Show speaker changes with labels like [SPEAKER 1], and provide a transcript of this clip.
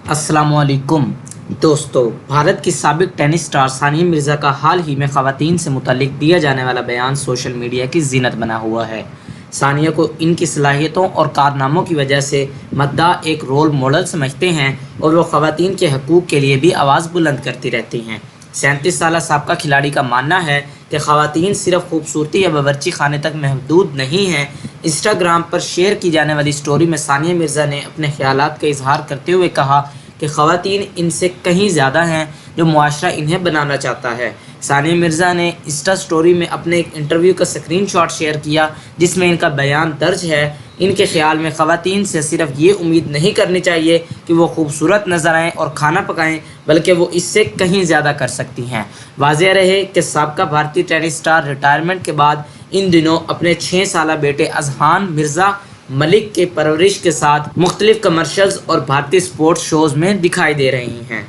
[SPEAKER 1] अस्सलामुअलैकुम दोस्तों, भारत की साबिक टेनिस स्टार सानिया मिर्ज़ा का हाल ही में ख़वातीन से मुतल्लिक दिया जाने वाला बयान सोशल मीडिया की ज़ीनत बना हुआ है। सानिया को इनकी सलाहियतों और कारनामों की वजह से मद्दाह एक रोल मॉडल समझते हैं और वो ख़वातीन के हकूक़ के लिए भी आवाज़ बुलंद करती रहती हैं। 37 साला साबका खिलाड़ी का मानना है कि ख़वातीन सिर्फ खूबसूरती या बावर्ची खाने तक महदूद नहीं हैं। इंस्टाग्राम पर शेयर की जाने वाली स्टोरी में सानिया मिर्ज़ा ने अपने ख़यालात का इजहार करते हुए कहा कि ख़वातीन इनसे कहीं ज़्यादा हैं जो मुआशरा इन्हें बनाना चाहता है। सानिया मिर्ज़ा ने इंस्टा स्टोरी में अपने एक इंटरव्यू का स्क्रीनशॉट शेयर किया जिसमें इनका बयान दर्ज है। इनके ख़्याल में ख़वातीन से सिर्फ ये उम्मीद नहीं करनी चाहिए कि वो खूबसूरत नज़र आएँ और खाना पकाएँ, बल्कि वो इससे कहीं ज़्यादा कर सकती हैं। वाज़ेह रहे कि साबका भारतीय टेनिस स्टार रिटायरमेंट के बाद इन दिनों अपने 6 साला बेटे अजहान मिर्ज़ा मलिक के परवरिश के साथ मुख्तलिफ कमर्शियल्स और भारतीय स्पोर्ट्स शोज़ में दिखाई दे रही हैं।